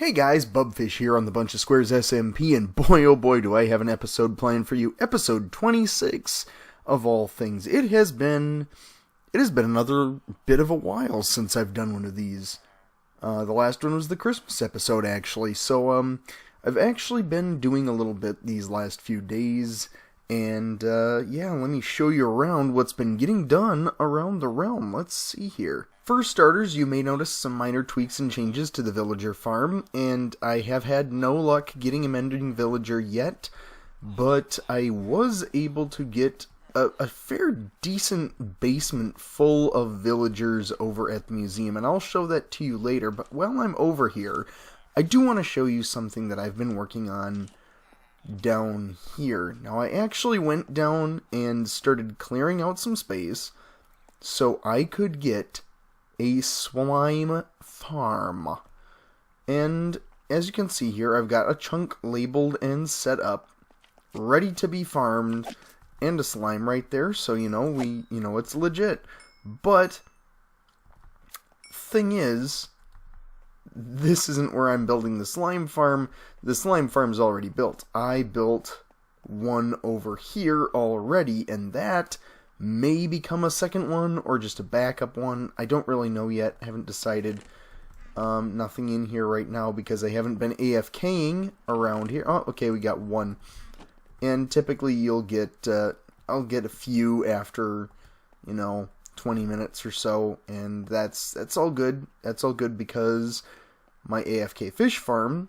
Hey guys, Bubfish here on the BunchaSquares SMP, and boy oh boy do I have an episode planned for you. Episode 26 of all things. It has been another bit of a while since I've done one of these. The last one was the Christmas episode, actually. So, I've actually been doing a little bit these last few days, and, yeah, let me show you around what's been getting done around the realm. Let's see here. For starters, you may notice some minor tweaks and changes to the villager farm, and I have had no luck getting a mending villager yet, but I was able to get a fair decent basement full of villagers over at the museum, and I'll show that to you later. But while I'm over here, I do want to show you something that I've been working on down here. Now, I actually went down and started clearing out some space so I could get a slime farm. And as you can see here, I've got a chunk labeled and set up, ready to be farmed, and a slime right there, so you know it's legit. But thing is, this isn't where I'm building the slime farm. The slime farm's already built. I built one over here already, and that may become a second one or just a backup one. I don't really know yet. I haven't decided. Nothing in here right now because I haven't been AFKing around here. Oh, okay, we got one. And typically you'll get, I'll get a few after, 20 minutes or so, and that's all good. That's all good because my AFK fish farm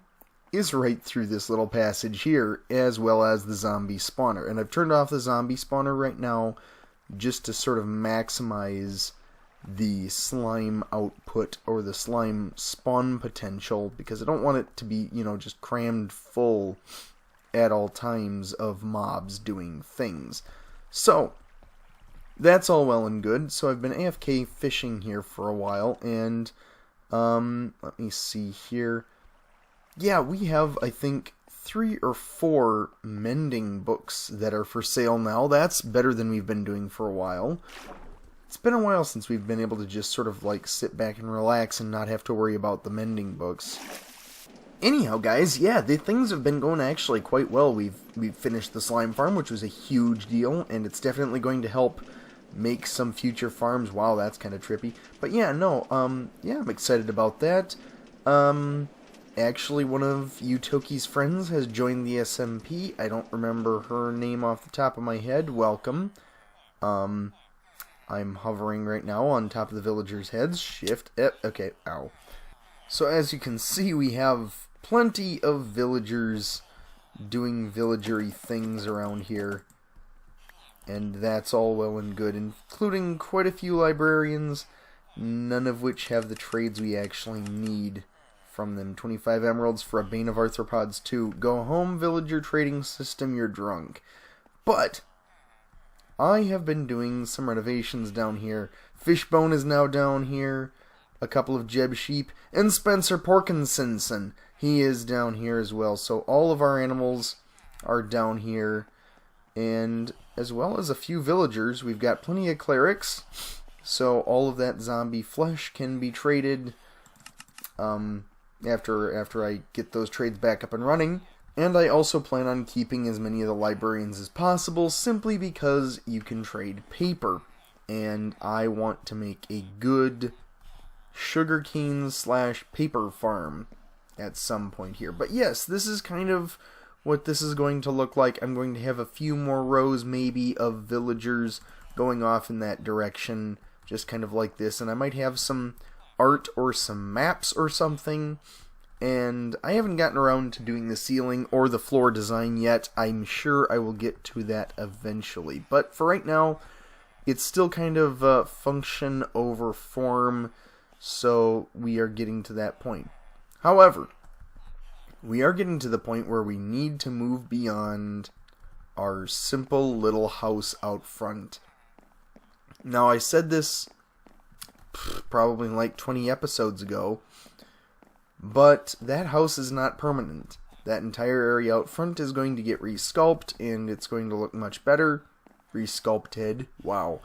is right through this little passage here, as well as the zombie spawner. And I've turned off the zombie spawner right now just to sort of maximize the slime output or the slime spawn potential, because I don't want it to be, just crammed full at all times of mobs doing things. So, that's all well and good. So I've been AFK fishing here for a while, and let me see here. Yeah, we have, I think, 3 or 4 mending books that are for sale now. That's better than we've been doing for a while. It's been a while since we've been able to just sort of like sit back and relax and not have to worry about the mending books. Anyhow, guys, yeah, the things have been going actually quite well. We've finished the slime farm, which was a huge deal, and it's definitely going to help make some future farms. Wow, that's kind of trippy. But yeah, no, yeah, I'm excited about that. Actually, one of Utoki's friends has joined the SMP. I don't remember her name off the top of my head. Welcome. I'm hovering right now on top of the villagers' heads. Shift. Okay, ow. So as you can see, we have plenty of villagers doing villagery things around here. And that's all well and good, including quite a few librarians, none of which have the trades we actually need from them. 25 emeralds for a Bane of Arthropods 2. Go home, villager trading system, you're drunk. But I have been doing some renovations down here. Fishbone is now down here. A couple of Jeb sheep. And Spencer Porkinson. He is down here as well. So all of our animals are down here. And as well as a few villagers. We've got plenty of clerics. So all of that zombie flesh can be traded after I get those trades back up and running. And I also plan on keeping as many of the librarians as possible, simply because you can trade paper. And I want to make a good sugarcane/paper farm at some point here. But yes, this is kind of what this is going to look like. I'm going to have a few more rows maybe of villagers going off in that direction, just kind of like this. And I might have some art or some maps or something. And I haven't gotten around to doing the ceiling or the floor design yet. I'm sure I will get to that eventually. But for right now, it's still kind of function over form, so we are getting to that point. However, we are getting to the point where we need to move beyond our simple little house out front. Now, I said this probably like 20 episodes ago, but that house is not permanent. That entire area out front is going to get resculpted, and it's going to look much better. Resculpted, wow.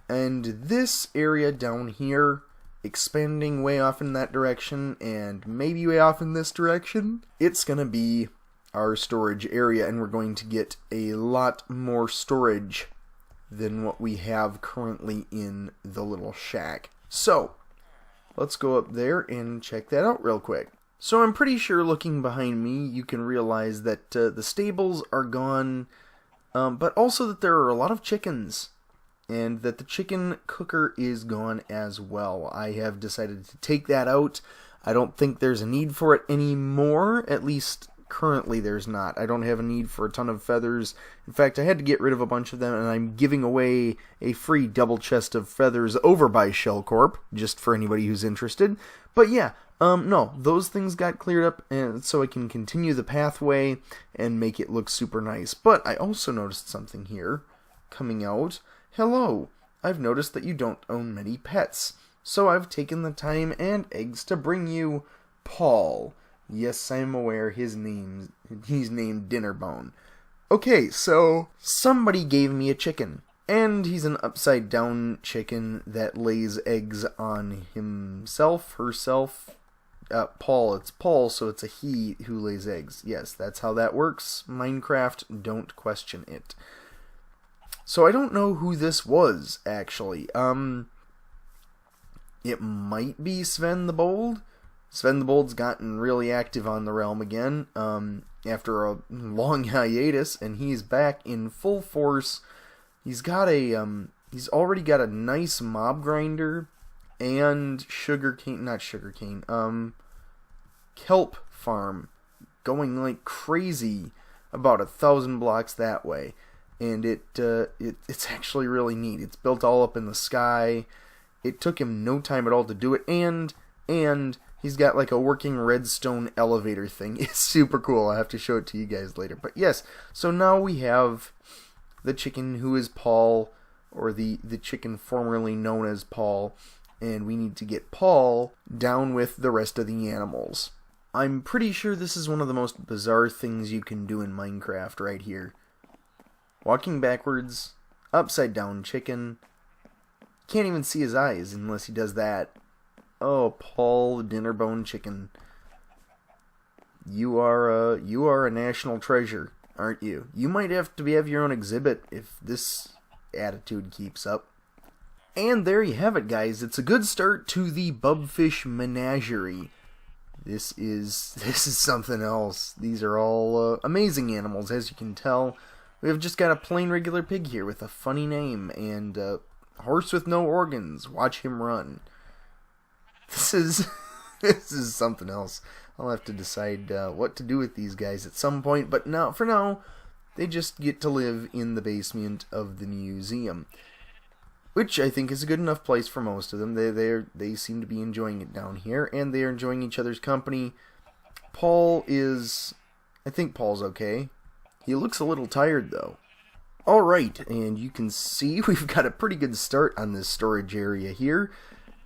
And this area down here expanding way off in that direction, and maybe way off in this direction. It's going to be our storage area, and we're going to get a lot more storage than what we have currently in the little shack. So, let's go up there and check that out real quick. So I'm pretty sure looking behind me, you can realize that the stables are gone, but also that there are a lot of chickens, and that the chicken cooker is gone as well. I have decided to take that out. I don't think there's a need for it anymore, at least currently there's not. I don't have a need for a ton of feathers. In fact, I had to get rid of a bunch of them, and I'm giving away a free double chest of feathers over by Shell Corp, just for anybody who's interested. But yeah, no, those things got cleared up, and so I can continue the pathway and make it look super nice. But I also noticed something here coming out. Hello, I've noticed that you don't own many pets, so I've taken the time and eggs to bring you Paul. Yes, I'm aware he's named Dinnerbone. Okay, so somebody gave me a chicken, and he's an upside down chicken that lays eggs on himself, herself. Paul, it's Paul, so it's a he who lays eggs. Yes, that's how that works. Minecraft, don't question it. So I don't know who this was, actually. It might be Sven the Bold. Sven the Bold's gotten really active on the realm again, after a long hiatus, and he's back in full force. He's got he's already got a nice mob grinder, and kelp farm, going like crazy, about 1,000 blocks that way. And it's actually really neat. It's built all up in the sky. It took him no time at all to do it, and he's got like a working redstone elevator thing. It's super cool. I have to show it to you guys later. But yes, so now we have the chicken who is Paul, or the chicken formerly known as Paul, and we need to get Paul down with the rest of the animals. I'm pretty sure this is one of the most bizarre things you can do in Minecraft right here. Walking backwards, upside down chicken. Can't even see his eyes unless he does that. Oh, Paul Dinnerbone chicken. You are a national treasure, aren't you? You might have to have your own exhibit if this attitude keeps up. And there you have it, guys. It's a good start to the Bubfish menagerie. This is something else. These are all amazing animals, as you can tell. We have just got a plain regular pig here with a funny name, and a horse with no organs. Watch him run. This is something else. I'll have to decide what to do with these guys at some point, but for now, they just get to live in the basement of the museum, which I think is a good enough place for most of them. They seem to be enjoying it down here, and they are enjoying each other's company. I think Paul's okay. He looks a little tired, though. Alright, and you can see we've got a pretty good start on this storage area here.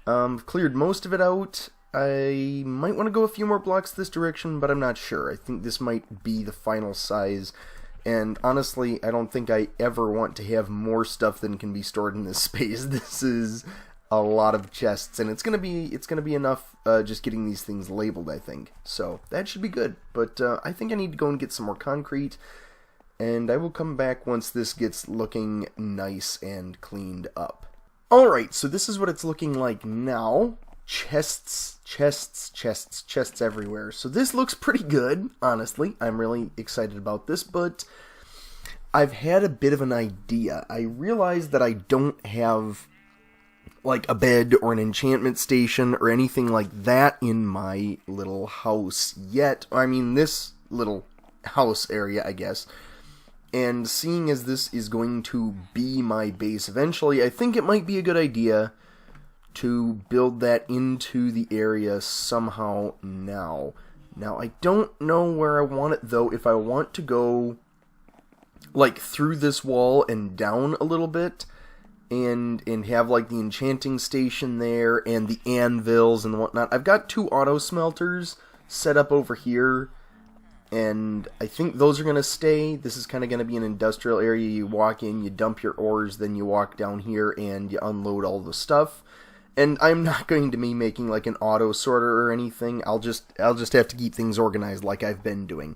Cleared most of it out. I might want to go a few more blocks this direction, but I'm not sure. I think this might be the final size. And honestly, I don't think I ever want to have more stuff than can be stored in this space. This is a lot of chests, and it's gonna be enough just getting these things labeled, I think. So that should be good. But I think I need to go and get some more concrete, and I will come back once this gets looking nice and cleaned up. Alright, so this is what it's looking like now. Chests everywhere. So this looks pretty good, honestly. I'm really excited about this, but I've had a bit of an idea. I realized that I don't have like a bed or an enchantment station or anything like that in my little house yet. I mean, this little house area, I guess. And seeing as this is going to be my base eventually, I think it might be a good idea to build that into the area somehow now. Now, I don't know where I want it, though. If I want to go, like, through this wall and down a little bit, and have, like, the enchanting station there, and the anvils and whatnot. I've got 2 auto smelters set up over here, and I think those are going to stay. This is kind of going to be an industrial area. You walk in, you dump your ores, then you walk down here, and you unload all the stuff. And I'm not going to be making like an auto sorter or anything. I'll just have to keep things organized like I've been doing.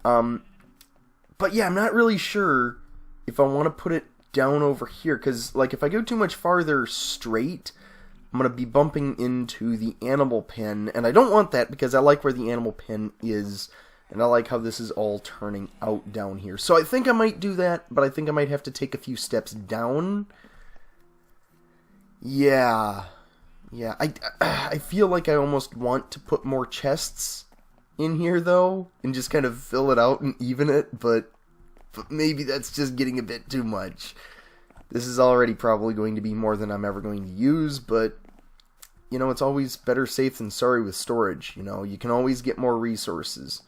But yeah, I'm not really sure if I want to put it down over here, because like if I go too much farther straight, I'm going to be bumping into the animal pen, and I don't want that because I like where the animal pen is, and I like how this is all turning out down here. So I think I might do that, but I think I might have to take a few steps down. Yeah, I feel like I almost want to put more chests in here, though, and just kind of fill it out and even it, but maybe that's just getting a bit too much. This is already probably going to be more than I'm ever going to use, but, you know, it's always better safe than sorry with storage. You know, you can always get more resources.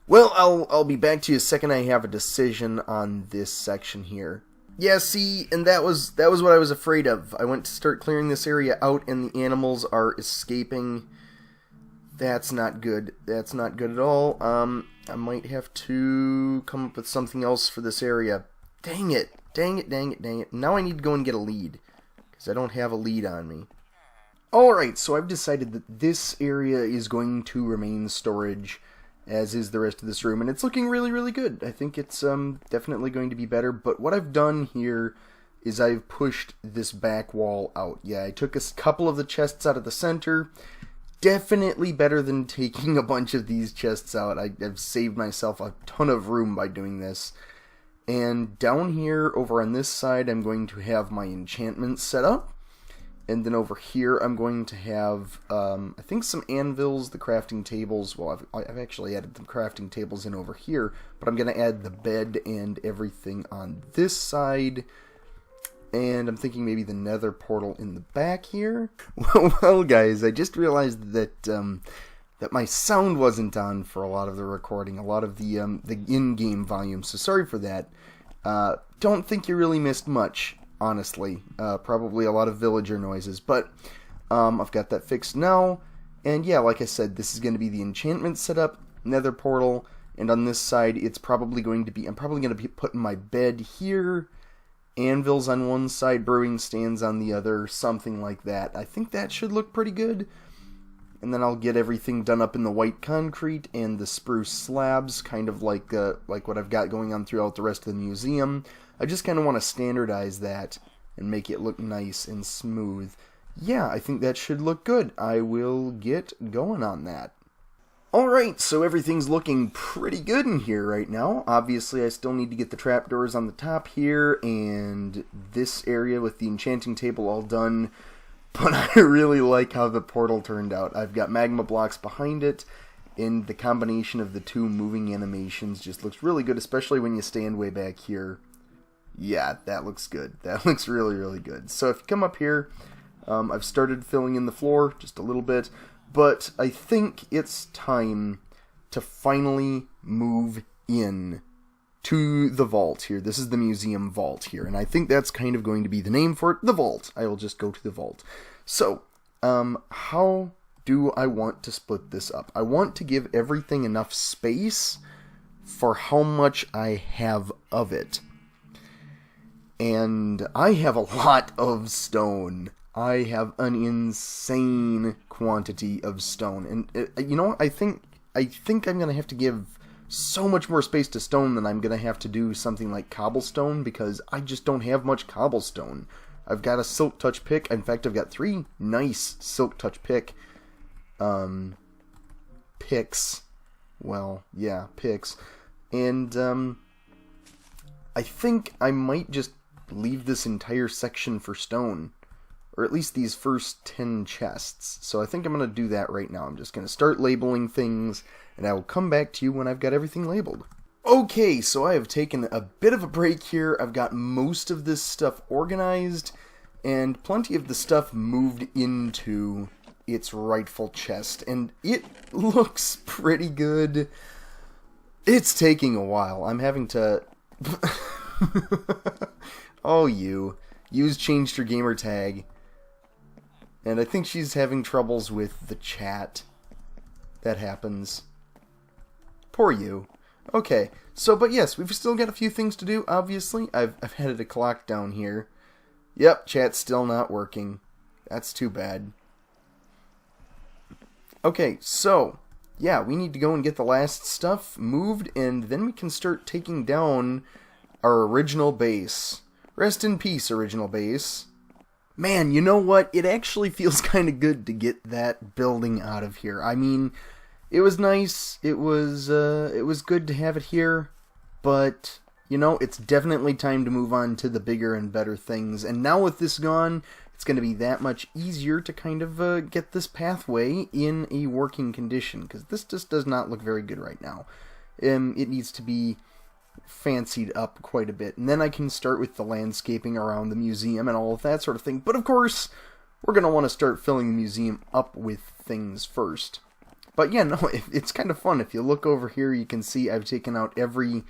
Well, I'll be back to you the second I have a decision on this section here. Yeah, see, and that was what I was afraid of. I went to start clearing this area out, and the animals are escaping. That's not good. That's not good at all. I might have to come up with something else for this area. Dang it. Dang it, dang it, dang it. Now I need to go and get a lead, because I don't have a lead on me. Alright, so I've decided that this area is going to remain storage, as is the rest of this room, and it's looking really, really good. I think it's definitely going to be better, but what I've done here is I've pushed this back wall out. Yeah, I took a couple of the chests out of the center. Definitely better than taking a bunch of these chests out. I've saved myself a ton of room by doing this. And down here, over on this side, I'm going to have my enchantments set up. And then over here, I'm going to have, I think some anvils, the crafting tables. Well, I've actually added the crafting tables in over here. But I'm going to add the bed and everything on this side. And I'm thinking maybe the nether portal in the back here. Well, guys, I just realized that that my sound wasn't on for a lot of the recording, a lot of the in-game volume. So sorry for that. Don't think you really missed much, honestly. Probably a lot of villager noises, but I've got that fixed now. And yeah, like I said, this is going to be the enchantment setup, nether portal, and on this side, it's probably going to be. I'm probably going to be putting my bed here. Anvils on one side, brewing stands on the other, something like that. I think that should look pretty good. And then I'll get everything done up in the white concrete and the spruce slabs, kind of like what I've got going on throughout the rest of the museum. I just kind of want to standardize that and make it look nice and smooth. Yeah, I think that should look good. I will get going on that. Alright, so everything's looking pretty good in here right now. Obviously, I still need to get the trapdoors on the top here, and this area with the enchanting table all done. But I really like how the portal turned out. I've got magma blocks behind it, and the combination of the two moving animations just looks really good, especially when you stand way back here. Yeah, that looks good. That looks really, really good. So if you come up here, I've started filling in the floor just a little bit. But I think it's time to finally move in to the vault here. This is the museum vault here, and I think that's kind of going to be the name for it, the vault. I will just go to the vault. So, how do I want to split this up? I want to give everything enough space for how much I have of it. And I have a lot of stone. I have an insane quantity of stone, and you know, I think I'm gonna have to give so much more space to stone than I'm gonna have to do something like cobblestone, because I just don't have much cobblestone. I've got a silk touch pick. In fact, I've got 3 nice silk touch picks. Well, yeah, picks, and I think I might just leave this entire section for stone. Or at least these first 10 chests. So I think I'm going to do that right now. I'm just going to start labeling things, and I will come back to you when I've got everything labeled. Okay, so I have taken a bit of a break here. I've got most of this stuff organized, and plenty of the stuff moved into its rightful chest. And it looks pretty good. It's taking a while. I'm having to... Oh, You's changed her gamer tag. And I think she's having troubles with the chat. That happens. Poor you. Okay, so, but yes, we've still got a few things to do, obviously. I've added a clock down here. Yep, chat's still not working. That's too bad. Okay, so, yeah, we need to go and get the last stuff moved, and then we can start taking down our original base. Rest in peace, original base. Man, you know what? It actually feels kind of good to get that building out of here. I mean, it was nice. It was good to have it here, but you know, it's definitely time to move on to the bigger and better things. And now with this gone, it's going to be that much easier to kind of get this pathway in a working condition, because this just does not look very good right now. It needs to be fancied up quite a bit, and then I can start with the landscaping around the museum and all of that sort of thing. But of course, we're going to want to start filling the museum up with things first. But yeah, no, it's kind of fun. If you look over here, you can see I've taken out every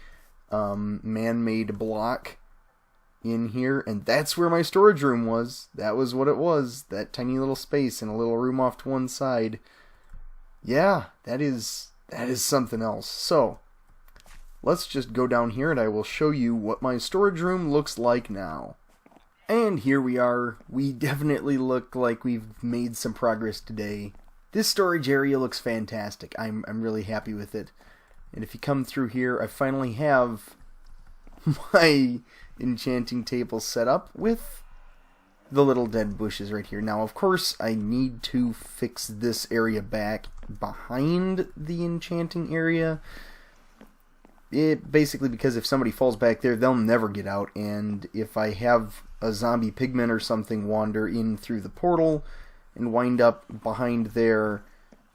man-made block in here, and that's where my storage room was. That was what it was, that tiny little space and a little room off to one side. Yeah, that is something else. So let's just go down here and I will show you what my storage room looks like now. And here we are. We definitely look like we've made some progress today. This storage area looks fantastic. I'm really happy with it. And if you come through here, I finally have my enchanting table set up with the little dead bushes right here. Now, of course, I need to fix this area back behind the enchanting area. Basically because if somebody falls back there, they'll never get out, and if I have a zombie pigman or something wander in through the portal and wind up behind there,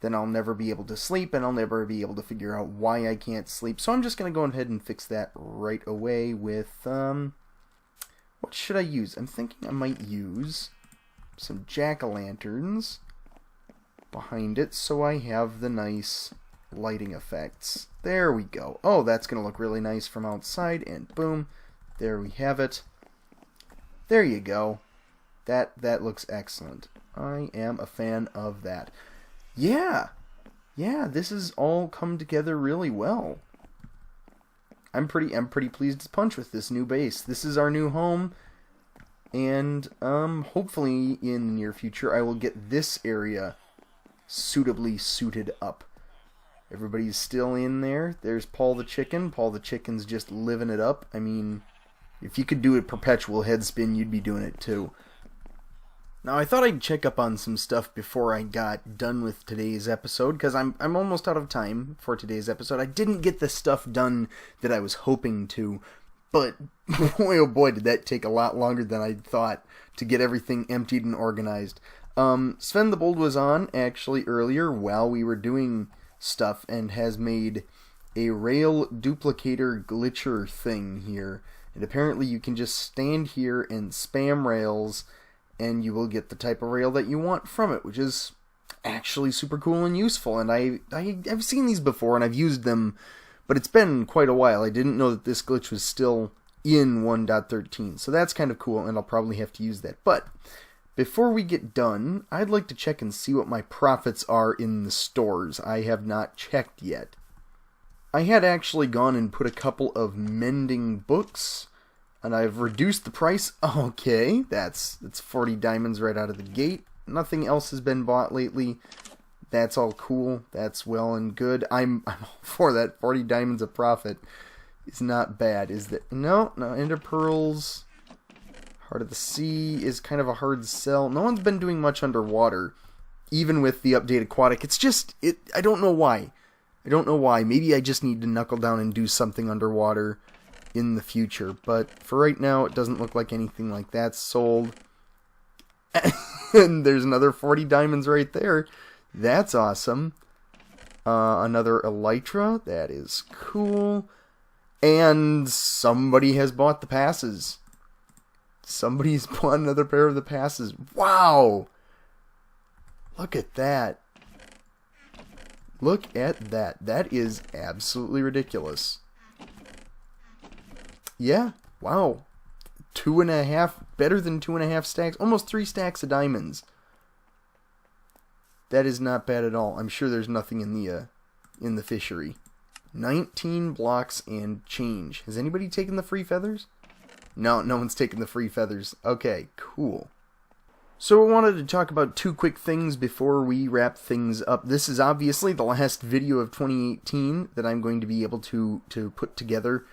then I'll never be able to sleep, and I'll never be able to figure out why I can't sleep. So I'm just going to go ahead and fix that right away with, what should I use? I'm thinking I might use some jack-o'-lanterns behind it so I have the nice lighting effects. There we go. Oh, that's going to look really nice from outside, and boom, there we have it. There you go. That looks excellent. I am a fan of that. Yeah, this has all come together really well. I'm pretty pleased as punch with this new base. This is our new home, and hopefully in the near future I will get this area suitably suited up. Everybody's still in there. There's Paul the Chicken. Paul the Chicken's just living it up. I mean, if you could do a perpetual head spin, you'd be doing it too. Now, I thought I'd check up on some stuff before I got done with today's episode, because I'm almost out of time for today's episode. I didn't get the stuff done that I was hoping to, but boy oh boy did that take a lot longer than I thought to get everything emptied and organized. Sven the Bold was on, actually, earlier while we were doing stuff, and has made a rail duplicator glitcher thing here. And apparently you can just stand here and spam rails, and you will get the type of rail that you want from it, which is actually super cool and useful. And I've seen these before, and I've used them, but it's been quite a while. I didn't know that this glitch was still in 1.13, so that's kind of cool, and I'll probably have to use that. But before we get done, I'd like to check and see what my profits are in the stores. I have not checked yet. I had actually gone and put a couple of mending books, and I've reduced the price. Okay, that's 40 diamonds right out of the gate. Nothing else has been bought lately. That's all cool. That's well and good. I'm all for that. 40 diamonds of profit is not bad. Is that? No, Ender Pearls. Heart of the Sea is kind of a hard sell. No one's been doing much underwater, even with the update aquatic. It's just, I don't know why. Maybe I just need to knuckle down and do something underwater in the future. But for right now, it doesn't look like anything like that's sold. And there's another 40 diamonds right there. That's awesome. Another Elytra. That is cool. And somebody has bought the passes. Somebody's bought another pair of the passes. Wow! Look at that. Look at that. That is absolutely ridiculous. Yeah, wow. 2.5, better than 2.5 stacks, almost 3 stacks of diamonds. That is not bad at all. I'm sure there's nothing in the fishery. 19 blocks and change. Has anybody taken the free feathers? No, no one's taking the free feathers. Okay, cool. So I wanted to talk about two quick things before we wrap things up. This is obviously the last video of 2018 that I'm going to be able to put together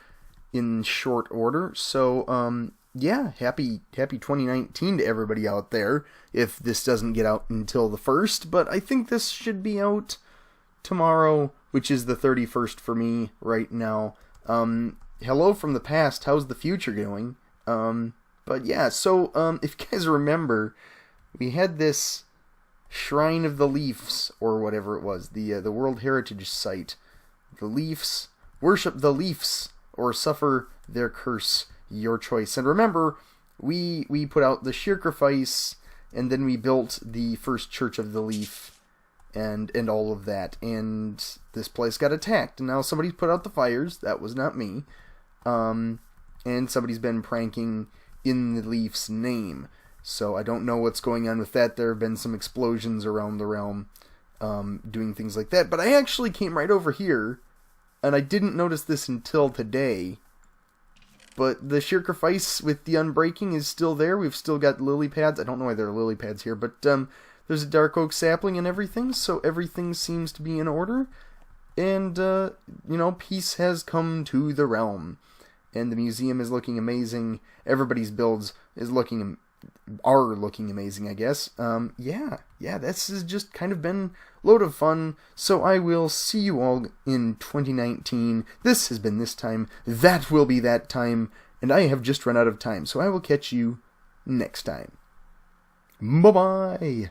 in short order. So, yeah, happy 2019 to everybody out there, if this doesn't get out until the 1st, but I think this should be out tomorrow, which is the 31st for me right now. Hello from the past, how's the future going? But yeah, so, if you guys remember, we had this Shrine of the Leafs, or whatever it was, the World Heritage Site. The Leafs, worship the Leafs, or suffer their curse, your choice. And remember, we put out the Sacrifice, and then we built the first Church of the Leaf, and all of that. And this place got attacked, and now somebody's put out the fires. That was not me. And somebody's been pranking in the Leaf's name. So I don't know what's going on with that. There have been some explosions around the realm, doing things like that. But I actually came right over here, and I didn't notice this until today. But the Sacrifice with the Unbreaking is still there. We've still got lily pads. I don't know why there are lily pads here, but there's a dark oak sapling and everything, so everything seems to be in order. And, you know, peace has come to the realm. And the museum is looking amazing. Everybody's builds are looking amazing, I guess. Yeah, this has just kind of been a load of fun. So I will see you all in 2019. This has been this time. That will be that time. And I have just run out of time. So I will catch you next time. Bye-bye.